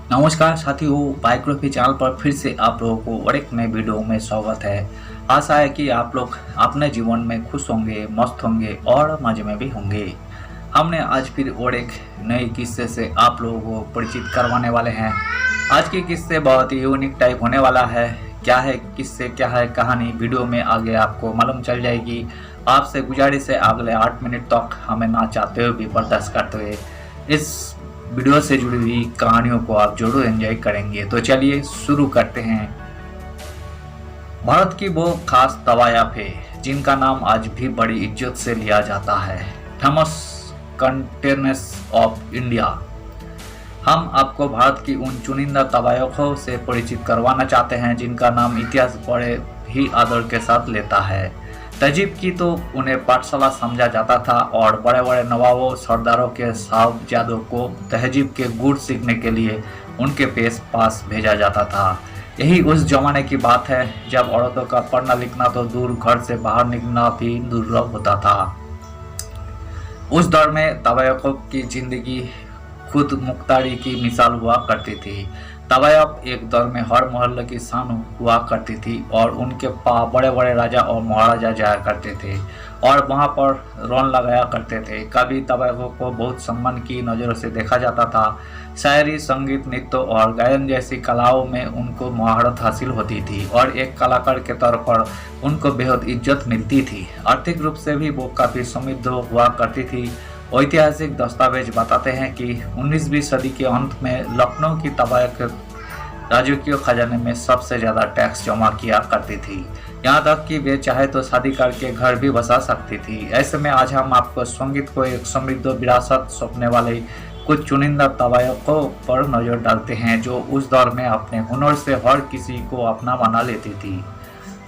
नमस्कार साथियों, biography channel पर फिर से आप लोगों को और एक नए वीडियो में स्वागत है। आशा है कि आप लोग अपने जीवन में खुश होंगे, मस्त होंगे और मजे में भी होंगे। हमने आज फिर और एक नए किस्से से आप लोगों को परिचित करवाने वाले हैं। आज के किस्से बहुत ही यूनिक टाइप होने वाला है। क्या है किस्से, क्या है कहानी, वीडियो में आगे आपको मालूम चल जाएगी। आपसे गुजारिश है अगले 8 मिनट तक हमें ना चाहते हुए भी बर्दाश्त करते हुए इस वीडियो से जुड़ी हुई कहानियों को आप जरूर एंजॉय करेंगे। तो चलिए शुरू करते हैं। भारत की वो खास तवायफ है जिनका नाम आज भी बड़ी इज्जत से लिया जाता है, फेमस कंटेनर्स ऑफ इंडिया। हम आपको भारत की उन चुनिंदा तवायफों से परिचित करवाना चाहते हैं जिनका नाम इतिहास बड़े ही आदर के साथ लेता है। तहजीब की तो उन्हें पाठशाला समझा जाता था और बड़े बड़े नवाबों, सरदारों के साहबजादों को तहजीब के गुर सीखने के लिए उनके पास भेजा जाता था। यही उस जमाने की बात है जब औरतों का पढ़ना लिखना तो दूर, घर से बाहर निकलना भी दुर्लभ होता था। उस दौर में तवायफों की जिंदगी खुद मुख्तारी की मिसाल हुआ करती थी। तवायफ एक दौर में हर मोहल्ले की शान हुआ करती थी और उनके पास बड़े बड़े राजा और महाराजा जाया करते थे और वहां पर रौन लगाया करते थे। कभी तवायफों को बहुत सम्मान की नज़रों से देखा जाता था। शायरी, संगीत, नृत्य और गायन जैसी कलाओं में उनको महारत हासिल होती थी और एक कलाकार के तौर पर उनको बेहद इज्जत मिलती थी। आर्थिक रूप से भी वो काफ़ी समृद्ध हुआ करती थी। ऐतिहासिक दस्तावेज बताते हैं कि 19वीं सदी के अंत में लखनऊ की तवायफ राजकीय खजाने में सबसे ज़्यादा टैक्स जमा किया करती थी। यहाँ तक कि वे चाहे तो शादी करके घर भी बसा सकती थी। ऐसे में आज हम आपको संगीत को एक समृद्ध विरासत सौंपने वाले कुछ चुनिंदा तवायफों पर नज़र डालते हैं जो उस दौर में अपने हुनर से हर किसी को अपना बना लेती थी।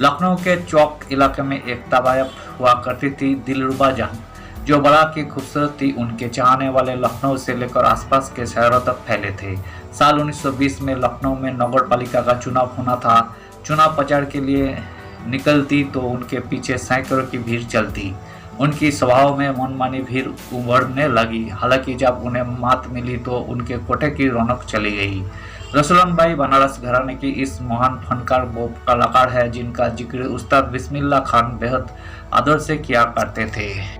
लखनऊ के चौक इलाके में एक तवायफ हुआ करती थी, दिलरुबा जहां, जो बड़ा की खूबसूरत थी। उनके चाहने वाले लखनऊ से लेकर आसपास के शहरों तक फैले थे। साल 1920 में लखनऊ में नगर पालिका का चुनाव होना था। चुनाव प्रचार के लिए निकलती तो उनके पीछे सैकड़ों की भीड़ चलती। उनकी सभाओं में मनमानी भीड़ उभरने लगी। हालांकि जब उन्हें मात मिली तो उनके कोटे की रौनक चली गई। रसूलन बाई बनारस घराने की इस महान फनकार वो कलाकार है जिनका जिक्र उस्ताद बिस्मिल्लाह खान बेहद आदर से किया करते थे।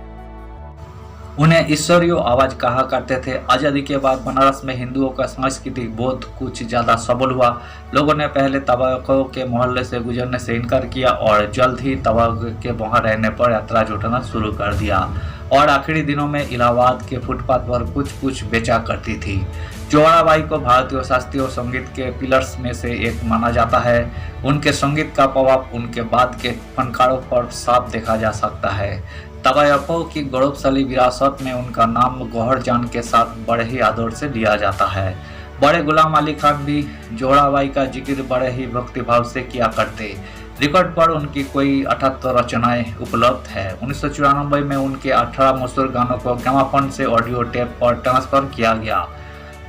उन्हें ईश्वरीय आवाज कहा करते थे। आज़ादी के बाद बनारस में हिंदुओं का सांस्कृतिक बोध कुछ ज़्यादा सबल हुआ। लोगों ने पहले तवायफों के मोहल्ले से गुजरने से इनकार किया और जल्द ही तवायफ के वहाँ रहने पर यात्रा जुटाना शुरू कर दिया और आखिरी दिनों में इलाहाबाद के फुटपाथ पर कुछ कुछ बेचा करती थी। जोहराबाई को भारतीय शास्त्रीय संगीत के पिलर्स में से एक माना जाता है। उनके संगीत का प्रभाव उनके बाद के फनकारों पर साफ देखा जा सकता है। तवायफों की गौरवशाली विरासत में उनका नाम गौहर जान के साथ बड़े ही आदर से लिया जाता है। बड़े गुलाम अली खान भी जोहराबाई का जिक्र बड़े ही भक्तिभाव से किया करते। रिकॉर्ड पर उनकी कोई 78 रचनाएं उपलब्ध है। 1994 में उनके 18 मशहूर गानों को ग्रामाफोन से ऑडियो टेप पर ट्रांसफर किया गया।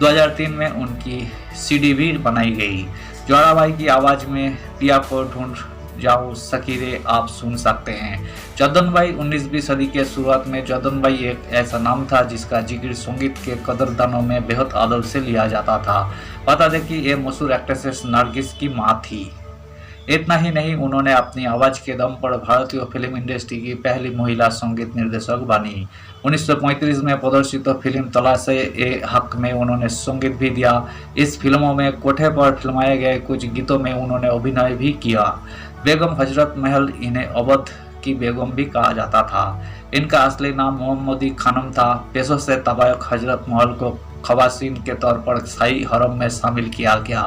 2003 में उनकी सीडी भी बनाई गई। जोहराबाई की आवाज़ में पिया को ढूंढ जाओ सकीरे आप सुन सकते हैं। जद्दनबाई 19वीं सदी के शुरुआत में जद्दनबाई एक ऐसा नाम था जिसका जिक्र संगीत के कदरदानों में बेहद आदर से लिया जाता था। बता दें कि ये मशहूर एक्ट्रेस नरगिस की माँ थी। इतना ही नहीं, उन्होंने अपनी आवाज़ के दम पर भारतीय फिल्म इंडस्ट्री की पहली महिला संगीत निर्देशक बनी। 1935 में प्रदर्शित फिल्म तलाश-ए-हक में उन्होंने संगीत भी दिया। इस फिल्मों में कोठे पर फिल्माए गए कुछ गीतों में उन्होंने अभिनय भी किया। बेगम हजरत महल, इन्हें अवध की बेगम भी कहा जाता था। इनका असली नाम मोहम्मदी खानम था। पेशों से तवायफ हजरत महल को खवासीन के तौर पर शाही हरम में शामिल किया गया।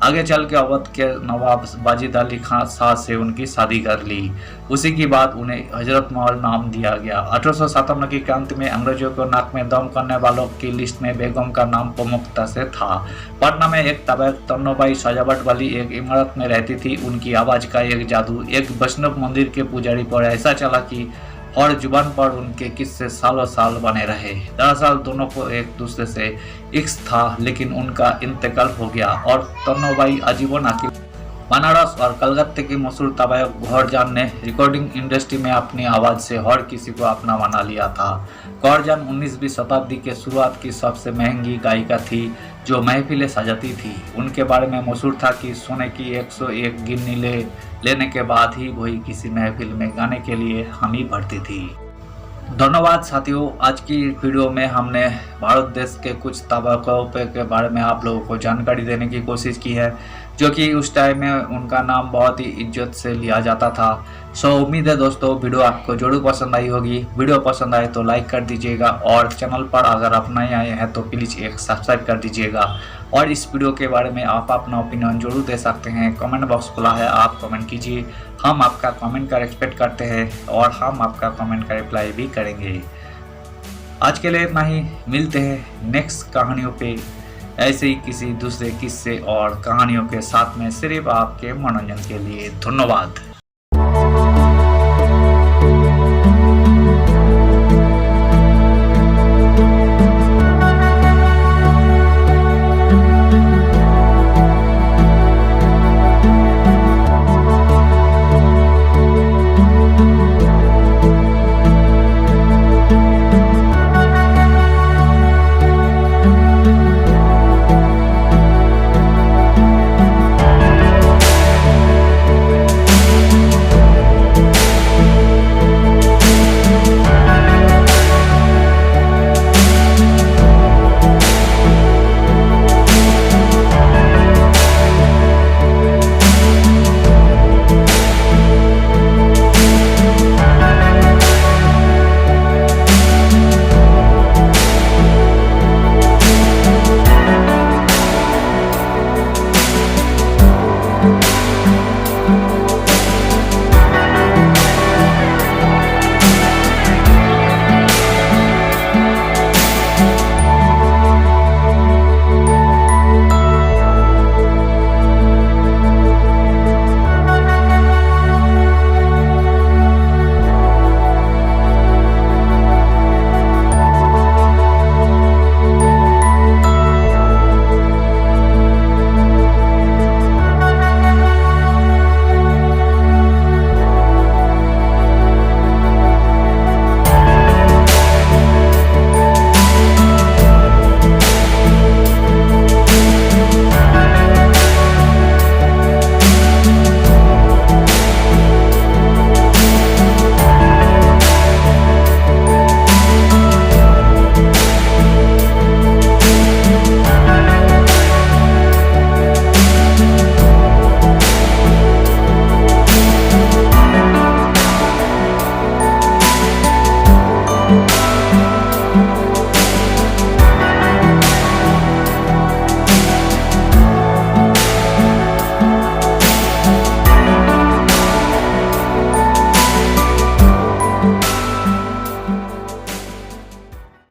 आगे चल के अवध के नवाब वाजिद अली खान शाह से उनकी शादी कर ली। उसी के बाद उन्हें हजरत महल नाम दिया गया। 1857 की क्रांति में अंग्रेजों को नाक में दम करने वालों की लिस्ट में बेगम का नाम प्रमुखता से था। पटना में एक तवायफ तन्नोबाई सजावट वाली एक इमारत में रहती थी। उनकी आवाज़ का एक जादू एक वैष्णव मंदिर के पुजारी पर ऐसा चला कि और जुबान पर उनके किस्से सालों साल बने रहे। दरअसल दोनों को एक दूसरे से इश्क था, लेकिन उनका इंतकाल हो गया और तन्नोबाई आजीवन अकेले बनारस और कलकत्ते की मशहूर तवायफ गौहर जान ने रिकॉर्डिंग इंडस्ट्री में अपनी आवाज़ से हर किसी को अपना बना लिया था। गौहर जान 19वीं शताब्दी के शुरुआत की सबसे महंगी गायिका थी। जो महफिलें सजाती थी। उनके बारे में मशहूर था कि सोने की 101 गिन्नी लेने के बाद ही वही किसी महफिल में गाने के लिए हामी भरती थी। धन्यवाद साथियों, आज की वीडियो में हमने भारत देश के कुछ तबकों के बारे में आप लोगों को जानकारी देने की कोशिश की है, जो कि उस टाइम में उनका नाम बहुत ही इज्जत से लिया जाता था। सो उम्मीद है दोस्तों वीडियो आपको जरूर पसंद आई होगी। वीडियो पसंद आए तो लाइक कर दीजिएगा और चैनल पर अगर आप नए आए हैं तो प्लीज़ एक सब्सक्राइब कर दीजिएगा। और इस वीडियो के बारे में आप अपना ओपिनियन जरूर दे सकते हैं। कमेंट बॉक्स खुला है, आप कमेंट कीजिए। हम आपका कमेंट का रिस्पेक्ट करते हैं और हम आपका कमेंट का रिप्लाई भी करेंगे। आज के लिए इतना ही, मिलते हैं नेक्स्ट कहानियों पे ऐसे ही किसी दूसरे किस्से और कहानियों के साथ में, सिर्फ आपके मनोरंजन के लिए। धन्यवाद।